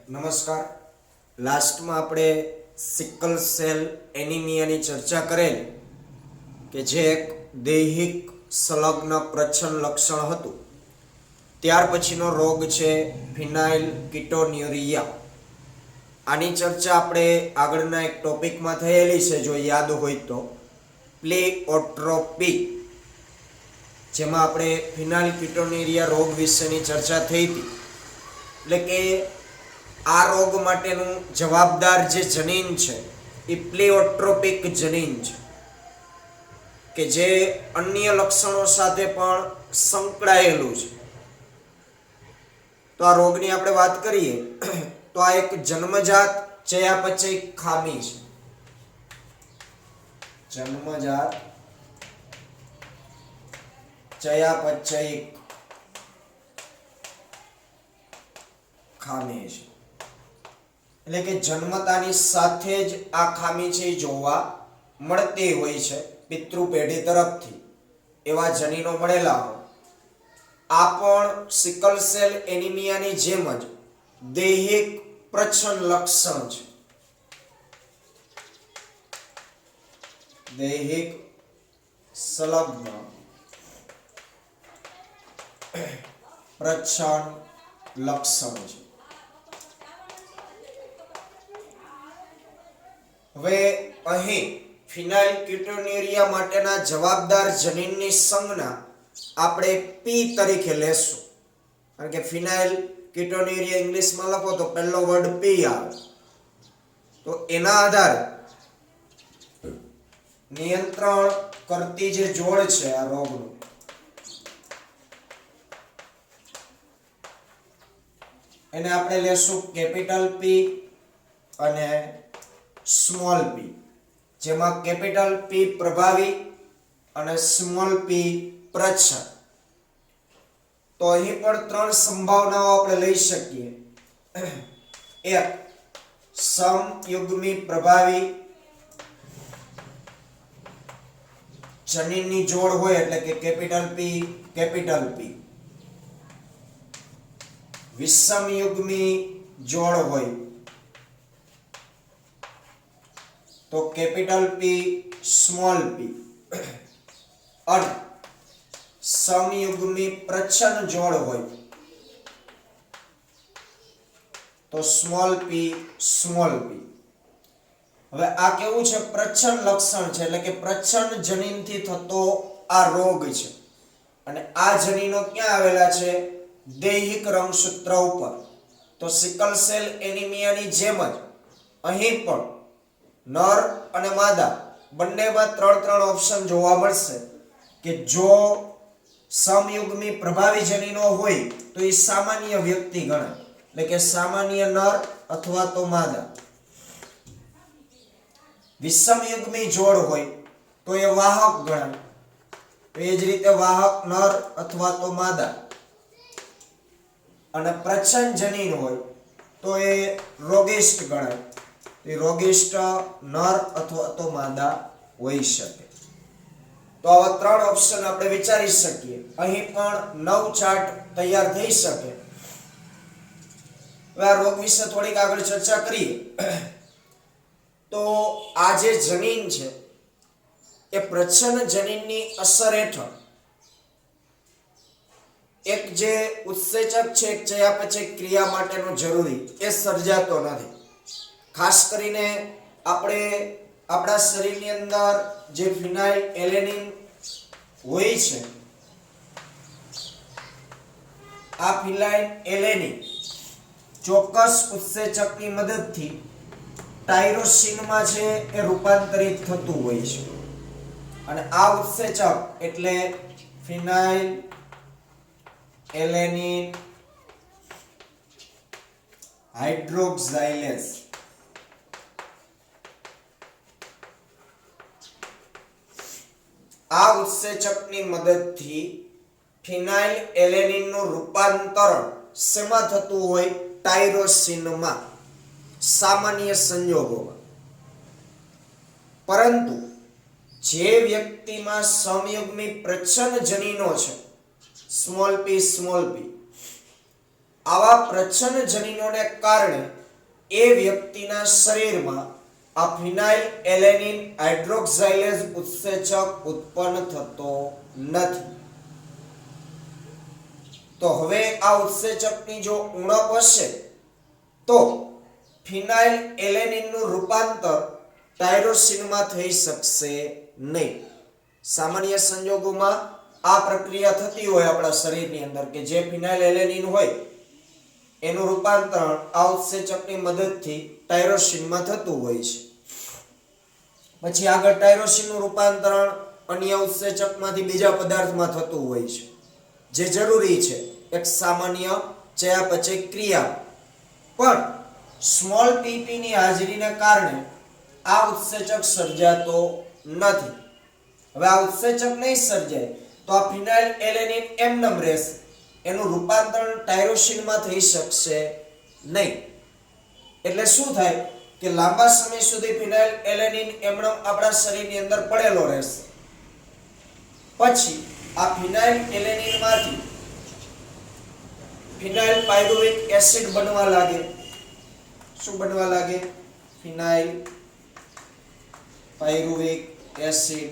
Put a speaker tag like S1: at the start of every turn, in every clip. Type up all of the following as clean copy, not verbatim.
S1: નમસ્કાર. લાસ્ટમાં આપણે સિકલ સેલ એનિમિયાની ચર્ચા કરેલ કે જે એક દૈહિક સંલગ્ન પ્રચ્છન્ન લક્ષણ હતું. ત્યાર પછીનો રોગ છે ફિનાઇલ કીટોન્યુરિયા. આની ચર્ચા આપણે આગળના એક ટોપિકમાં થયેલી છે, જો યાદ હોય તો, પ્લેઓટ્રોપી, જેમાં આપણે ફિનાઇલ કીટોન્યુરિયા રોગ વિશેની ચર્ચા થઈ હતી. એટલે કે આ રોગ માટેનું જવાબદાર જે જનીન છે એ પ્લેઓટ્રોપિક જનીન છે, કે જે અન્ય લક્ષણો સાથે પણ સંકળાયેલું છે. તો આ રોગની આપણે વાત કરીએ તો આ એક જન્મજાત ચયાપચય ખામી છે. જન્મજાત ચયાપચય ખામી છે. એટલે કે જન્મતાની સાથે જ આ ખામી છે જોવા મળતી હોય છે પિતૃ પેઢી તરફથી, એવા જનીનો મળેલા હોય. આ પણ સિકલ સેલ એનિમિયાની જેમ જ દૈહિક પ્રચ્છન્ન લક્ષણ છે. દૈહિક સંલગ્ન પ્રચ્છન્ન લક્ષણ છે. હવે અહીં ફિનાઇલ કીટોન્યુરિયા માટેના જવાબદાર જનીનની સંજ્ઞા આપણે પી તરીકે લેશું, કારણ કે ફિનાઇલ કીટોન્યુરિયા ઇંગ્લિશમાં લખો તો પહેલો વર્ડ પી આવે. તો એના આધારે નિયંત્રણ કરતી જે જોડ છે આ રોગનું, એને આપણે લેશું કેપિટલ પી અને સ્મોલ પી, જેમાં કેપિટલ પી પ્રભાવી અને સ્મોલ પી પ્રચ્છન્ન. તો અહીં પણ ત્રણ સંભાવનાઓ આપણે લઈ શકીએ. એક, સમયુગ્મી પ્રભાવી જનીનની જોડ હોય, એટલે કે કેપિટલ પી. વિષમયુગ્મી જોડ હોય તો કેપિટલ પી સ્મોલ પી, અને સમયુગ્મી પ્રચ્છન્ન જોડ હોય તો સ્મોલ પી સ્મોલ પી. હવે આ કેવું છે? પ્રચ્છન્ન લક્ષણ છે, એટલે કે પ્રચ્છન્ન જનીનથી થતો આ રોગ છે. અને આ જનીનો ક્યાં આવેલા છે? દૈહિક રંગસૂત્ર ઉપર. તો સિકલ સેલ એનિમિયાની જેમ જ અહીં પણ નર અને માદા બંનેમાં ત્રણ ઓપ્શન જોવા મળશે, કે જો સમયુગ્મી પ્રભાવી જનીનો હોય તો એ સામાન્ય વ્યક્તિ ગણાય, એટલે કે સામાન્ય નર અથવા તો માદા. વિષમયુગ્મી જોડ હોય તો એ વાહક ગણાય, એ જ રીતે વાહક નર અથવા તો માદા. અને પ્રચ્છન્ન જનીન હોય તો એ રોગિષ્ટ ગણાય, એ રોગિષ્ટ નર અથવા તો માદા હોઈ શકે. તો આવા ત્રણ ઓપ્શન આપણે વિચારી શકીએ. અહીં પણ 9 ચાર્ટ તૈયાર થઈ શકે. હવે આ રોગ વિશે થોડીક આગળ ચર્ચા કરીએ તો આ જે જનીન છે એ પ્રચ્છન્ન જનીનની અસર હેઠળ એક જે ઉત્સેચક છે, એક ચયાપચય ક્રિયા માટેનો જરૂરી, એ સર્જાતો નથી. ખાસ કરીને આપણે આપણા શરીરની અંદર જે ફિનાઇલ એલેનિન હોય છે, આ ફિનાઇલ એલેનિન ચોક્કસ ઉત્સેચકની મદદથી ટાયરોસિનમાં છે એ રૂપાંતરિત થતું હોય છે. અને આ ઉત્સેચક એટલે ફિનાઇલ એલેનિન હાઇડ્રોક્સાઇલેઝ. આ ઉત્સેચકની મદદથી ફિનાઇલ એલેનિનનું રૂપાંતરણ શેમાં થતું હોય? ટાયરોસિનમાં, સામાન્ય સંજોગોમાં. પરંતુ જે વ્યક્તિમાં સમયુગ્મી પ્રચ્છન્ન જનીનો છે, સ્મોલ પી, આવા પ્રચ્છન્ન જનીનોને કારણે એ વ્યક્તિના શરીરમાં આ ફિનાઇલ એલેનિન હાઇડ્રોક્સાઇલેઝ ઉત્સેચક ઉત્પન્ન થતો નથી. તો હવે આ ઉત્સેચકની જો ઉણપ હશે તો ફિનાઇલ એલેનિનનું રૂપાંતર ટાયરોસિનમાં થઈ શકશે નહીં. સામાન્ય સંજોગોમાં આ પ્રક્રિયા થતી હોય આપણા શરીરની અંદર કે જે ફિનાઇલ એલેનિન હોય એનું રૂપાંતર આ ઉત્સેચકની મદદથી ટાયરોસિનમાં થતું હોય છે. પછી આગળ ટાયરોસિનનું રૂપાંતરણ અન્ય ઉત્સેચકમાંથી બીજા પદાર્થમાં થતું હોય છે, જે જરૂરી છે એક સામાન્ય ચયાપચય ક્રિયા. પણ સ્મોલ પીપી ની હાજરીને કારણે આ ઉત્સેચક સર્જાતો નથી. હવે આ ઉત્સેચક નહીં સર્જાય તો આ ફિનાઇલ એલેનિન એમનેમ રહેશે, એનું રૂપાંતરણ ટાયરોસિનમાં થઈ શકશે નહીં. એટલે શું થાય કે લાંબા સમય સુધી ફિનાઇલ એલેનિન એમનેમ આપણા શરીરની અંદર પડેલો રહેશે. પછી આ ફિનાઇલ એલેનિનમાંથી ફિનાઇલ પાયરુવેટ એસિડ બનવા લાગે. શું બનવા લાગે? ફિનાઇલ પાયરુવેટ એસિડ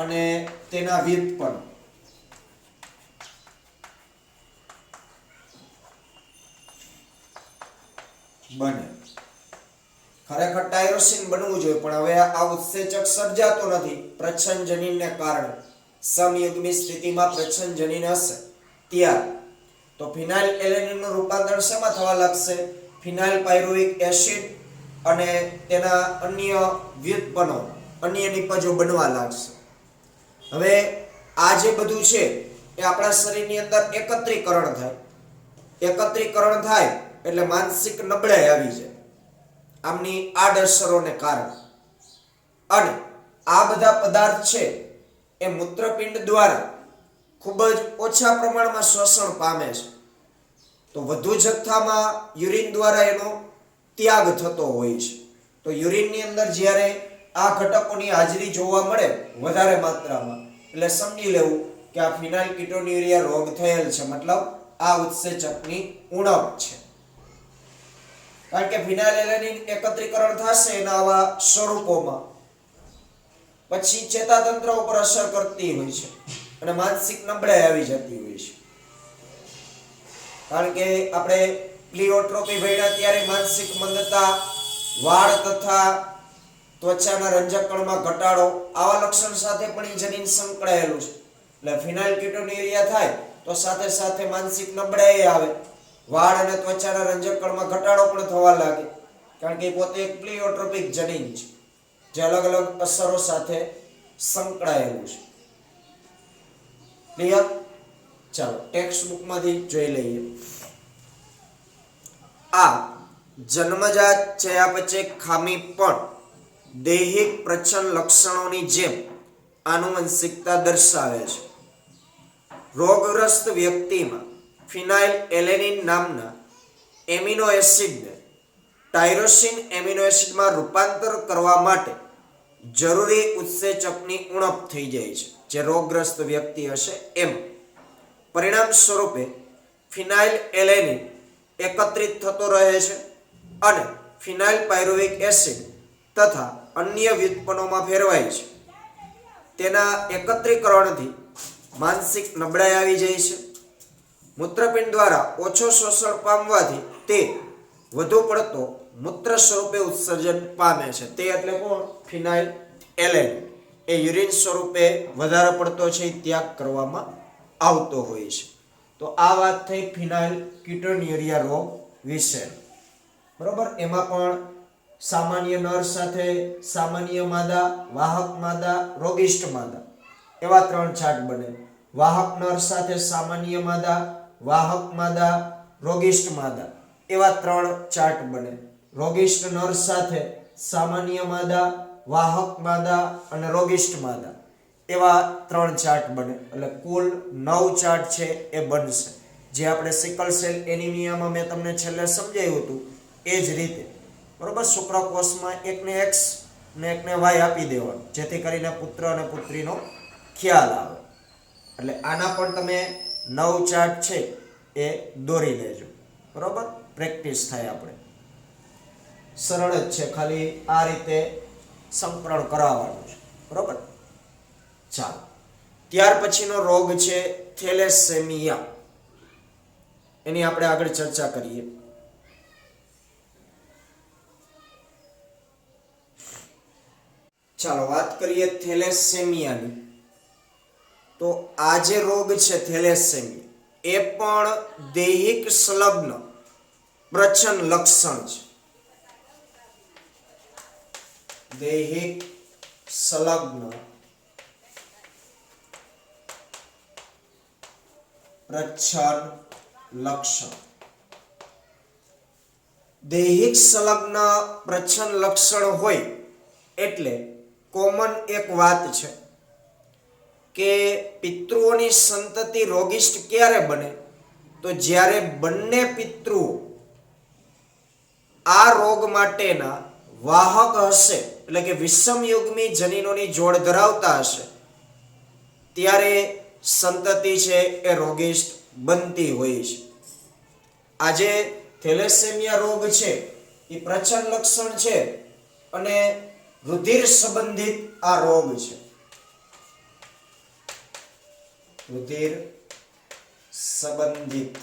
S1: અને તેના વ્યુત્પન્ન બને. ખરેખર ટાયરોસિન બનવું જોઈએ પણ હવે આ ઉત્સેચક સર્જાતો નથી પ્રચ્છન્ન જનીનને કારણે. સમયુગ્મી સ્થિતિમાં પ્રચ્છન્ન જનીન હશે ત્યારે તો ફિનાઇલ એલેનિનનું રૂપાંતર શેમાં થવા લાગશે? ફિનાઇલ પાયરુવિક એસિડ અને તેના અન્ય વ્યુત્પન્નો, અન્ય નિપજો બનવા લાગશે. હવે આ જે બધું છે એ આપણા શરીરની અંદર એકત્રીકરણ થાય. એકત્રીકરણ થાય એટલે માનસિક નબળાઈ આવી જાય આમની આડઅસરોને કારણે. અને આ બધા પદાર્થ છે એ મૂત્રપિંડ દ્વારા ખૂબ જ ઓછા પ્રમાણમાં શોષણ પામે છે. તો વધુ જથ્થામાં યુરિન દ્વારા એનો ત્યાગ થતો હોય છે. તો યુરિનની અંદર જ્યારે આ ઘટકોની હાજરી જોવા મળે વધારે માત્રામાં એટલે સમજી લેવું કે આ ફિનાઇલ કીટોન્યુરિયા રોગ થયેલ છે, મતલબ આ ઉત્સેચકની ઉણપ છે. કારણ કે ફિનાઇલ એલેનિન એકત્રીકરણ થશે એના આવા સ્વરૂપોમાં પછી ચેતાતંત્ર ઉપર અસર કરતી હોય છે અને માનસિક નબળાઈ આવી જતી હોય છે. કારણ કે આપણે પ્લિઓટ્રોપી ભણ્યા ત્યારે માનસિક મંદતા, વાળ તથા ત્વચાના રંજકકણમાં ઘટાડો આવા લક્ષણ સાથે પણ એ જનીન સંકળાયેલું છે. એટલે ફિનાઇલ કીટોન્યુરિયા થાય તો સાથે સાથે માનસિક નબળાઈ આવે, વાળ અને ત્વચાના રંજકકણમાં ઘટાડો પણ થવા લાગે. કારણ કે પોતે એક પ્લિઓટ્રોપિક જનીન છે જે અલગ અલગ અસરો સાથે સંકળાયેલું છે. ક્લિયર? ચાલો ટેક્સ્ટ બુકમાંથી જોઈ લઈએ. આ જન્મજાત ચયાપચય ખામી પણ દૈહિક પ્રચ્છન્ન લક્ષણોની જેમ આનુવંશિકતા દર્શાવે છે. રોગગ્રસ્ત વ્યક્તિમાં ફિનાઇલ એલેનિન નામના એમિનો એસિડને ટાયરોસિન એમિનો એસિડમાં રૂપાંતર કરવા માટે જરૂરી ઉત્સેચકની ઉણપ થઈ જાય છે, જે રોગગ્રસ્ત વ્યક્તિ હશે એમ. પરિણામ સ્વરૂપે ફિનાઇલ એલેનિન એકત્રિત થતો રહે છે અને ફિનાઇલ પાયરુવિક એસિડ તથા અન્ય વ્યુત્પન્નોમાં ફેરવાય છે. તેના એકત્રીકરણથી માનસિક નબળાઈ આવી જાય છે. મૂત્રપિંડ દ્વારા ઓછો શોષણ પામવાથી તે વધુ પડતો મૂત્ર સ્વરૂપે ઉત્સર્જન પામે છે. તે એટલે કોણ? ફિનાઇલ એલેનિન. એ યુરિન સ્વરૂપે વધારે પડતો છે ત્યાગ કરવામાં આવતો હોય છે. તો આ વાત થઈ ફિનાઇલ કીટોન્યુરિયા રોગ વિશે. બરોબર? એમાં પણ સામાન્ય નર સાથે સામાન્ય માદા, વાહક માદા, રોગિષ્ઠ માદા એવા 3 ચાર્ટ બને. વાહક નર સાથે સામાન્ય માદા, વાહક માદા, રોગિષ્ઠ માદા એવા 3 ચાર્ટ બને. રોગિષ્ઠ નર સાથે સામાન્ય માદા, વાહક માદા અને રોગિષ્ઠ માદા એવા 3 ચાર્ટ બને. એટલે કુલ 9 ચાર્ટ છે એ બનશે. જે આપણે સિકલ સેલ એનિમિયામાં મેં તમને છેલ્લે સમજાવ્યું હતું એ જ રીતે. બરોબર? શુક્રકોષમાં એકને X ને એકને Y આપી દેવાનું, જેથી કરીને પુત્ર અને પુત્રીનો ખ્યાલ આવે. એટલે આના પણ તમે 9 ચાર્ટ છે એ દોરી લેજો. બરોબર, પ્રેક્ટિસ થાય. આપણે સરળ જ છે, ખાલી આ રીતે સંકરણ કરાવવાનું છે. બરોબર, ચાલો. ત્યાર પછીનો રોગ છે થેલેસેમિયા. એની આપણે આગળ ચર્ચા કરીએ. ચાલો વાત કરીએ થેલેસેમિયાની. તો આ જે રોગ છે થેલેસેમિયા, એ પણ દૈહિક સંલગ્ન પ્રચ્છન્ન લક્ષણ છે. દૈહિક સંલગ્ન પ્રચ્છન્ન લક્ષણ. દૈહિક સંલગ્ન પ્રચ્છન્ન લક્ષણ હોય એટલે કોમન એક વાત છે કે પિતૃઓની સંતતિ રોગિષ્ટ ક્યારે બને? તો જ્યારે બંને પિતૃઓ આ રોગ માટેના વાહક હશે, એટલે કે વિષમયુગ્મી જનીનોની જોડ ધરાવતા હશે, ત્યારે સંતતિ છે એ રોગિષ્ટ બનતી હોય છે. આજે થેલેસેમિયા રોગ છે એ પ્રચ્છન્ન લક્ષણ છે અને રુધિર સંબંધિત આ રોગ છે. રુધિર સંબંધિત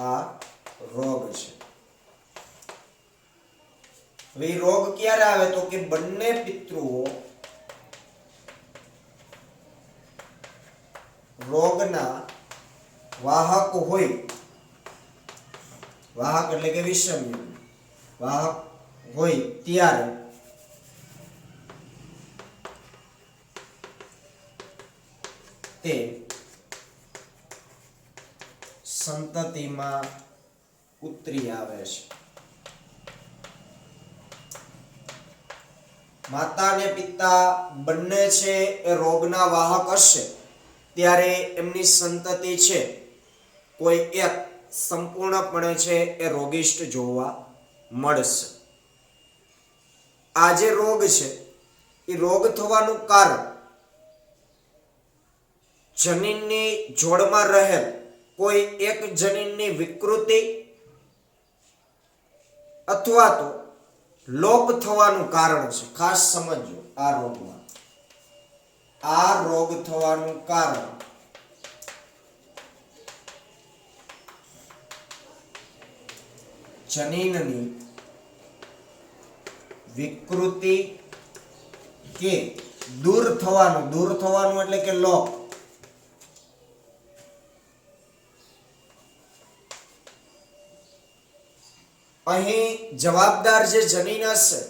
S1: આ રોગ છે. હવે રોગ ક્યારે આવે? તો કે બંને પિતૃઓ રોગના વાહક હોય. વાહક એટલે કે વિષમયુગ્મ વાહક હોય ત્યારે તે સંતતિમાં ઉતરી આવે છે. માતા અને પિતા બંને છે એ રોગના વાહક હશે ત્યારે એમની સંતતિ છે કોઈ એક સંપૂર્ણપણે છે એ રોગિષ્ટ જોવા મળશે. આ જે રોગ છે એ રોગ થવાનું કારણ જનીનની જોડમાં રહેલ કોઈ એક જનીનની વિકૃતિ અથવા તો લોપ થવાનું કારણ છે. ખાસ સમજો, આ રોગમાં આ રોગ થવાનું કારણ જનીનની વિકૃતિ કે દૂર થવાનું એટલે કે લોપ. અહીં જવાબદાર જે જનીન હશે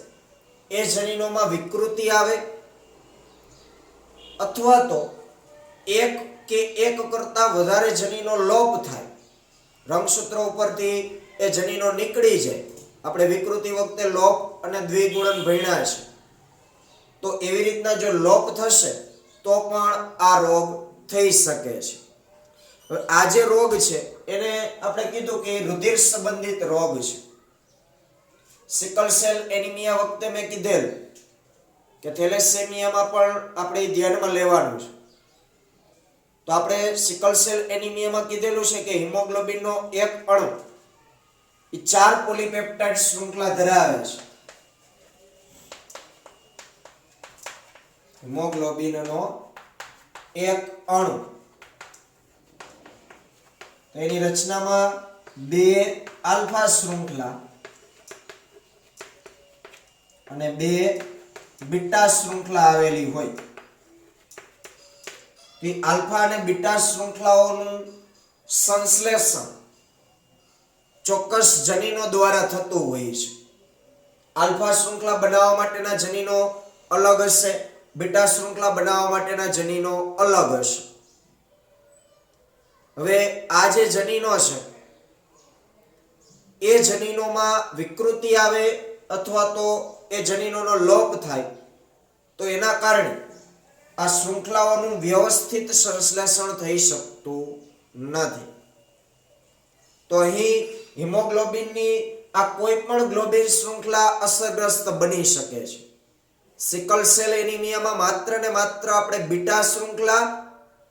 S1: એ જનીનોમાં વિકૃતિ આવે અથવા તો એક કે એક કરતા વધારે જનીનો લોપ થાય. રંગસૂત્ર ઉપરથી એ જનીનો નીકળી જાય. આપણે વિકૃતિ વખતે લોપ અને દ્વિગુણન ભણ્યા છે. તો એવી રીતના જો લોપ થશે તો પણ આ રોગ થઈ શકે છે. આ જે રોગ છે એને આપણે કીધું કે રુધિર સંબંધિત રોગ છે. સિકલ સેલ એનિમિયા વખતે મેં કીધેલ કે થેલેસેમિયામાં પણ આપણે ધ્યાનમાં લેવાનું છે. તો આપણે સિકલ સેલ એનિમિયામાં કીધેલું છે કે હિમોગ્લોબિનનો એક અણુ એ 4 પોલીપેપ્ટાઇડ શૃંખલા ધરાવે છે. હિમોગ્લોબિનનો એક અણુ, એની રચનામાં 2 આલ્ફા શૃંખલા અને 2 બીટા શૃંખલા આવેલી હોય. તો આલ્ફા અને બીટા શૃંખલાઓનું સંશ્લેષણ ચોક્કસ જનીનો દ્વારા થતું હોય છે. આલ્ફા શૃંખલા બનાવવા માટેના જનીનો અલગ હશે, બીટા શૃંખલા બનાવવા માટેના જનીનો અલગ હશે. હવે આ જે જનીનો છે એ જનીનોમાં વિકૃતિ આવે અથવા તો એ જનીનોનો લોપ થાય તો એના કારણે આ શૃંખલાઓનું વ્યવસ્થિત સંશ્લેષણ થઈ શકતું નથી. તો અહીં હિમોગ્લોબિનની આ કોઈ પણ ગ્લોબિન શૃંખલા અસરગ્રસ્ત બની શકે છે. સિકલ સેલ એનિમિયામાં માત્ર ને માત્ર આપણે બીટા શૃંખલા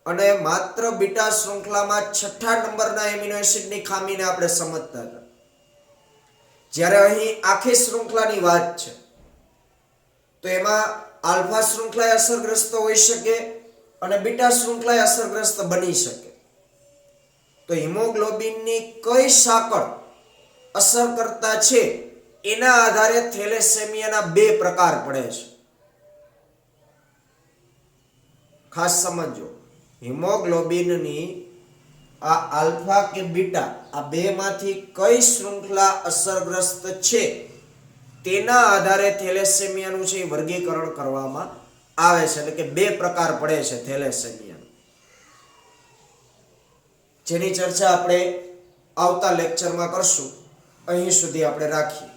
S1: અને માત્ર બીટા શૃંખલામાં 6થા નંબરના એમિનો એસિડની ખામીને આપણે સમજતા હતા. જ્યારે અહીં આખી શૃંખલાની વાત છે તો એમાં આલ્ફા શૃંખલા અસરગ્રસ્ત હોઈ શકે અને બીટા શૃંખલા અસરગ્રસ્ત બની શકે. તો હિમોગ્લોબિનની કઈ સાંકળ અસર કરતા છે એના આધારે થેલેસેમિયાના બે પ્રકાર પડે છે. ખાસ સમજો, હિમોગ્લોબિનની આ આલ્ફા કે બીટા આ બે માંથી કઈ શૃંખલા અસરગ્રસ્ત છે તેના આધારે થેલેસેમિયાનું છે વર્ગીકરણ કરવામાં આવે છે. એટલે કે બે પ્રકાર પડે છે થેલેસેમિયા, જેની ચર્ચા આપણે આવતા લેક્ચરમાં કરશું. અહીં સુધી આપણે રાખીએ.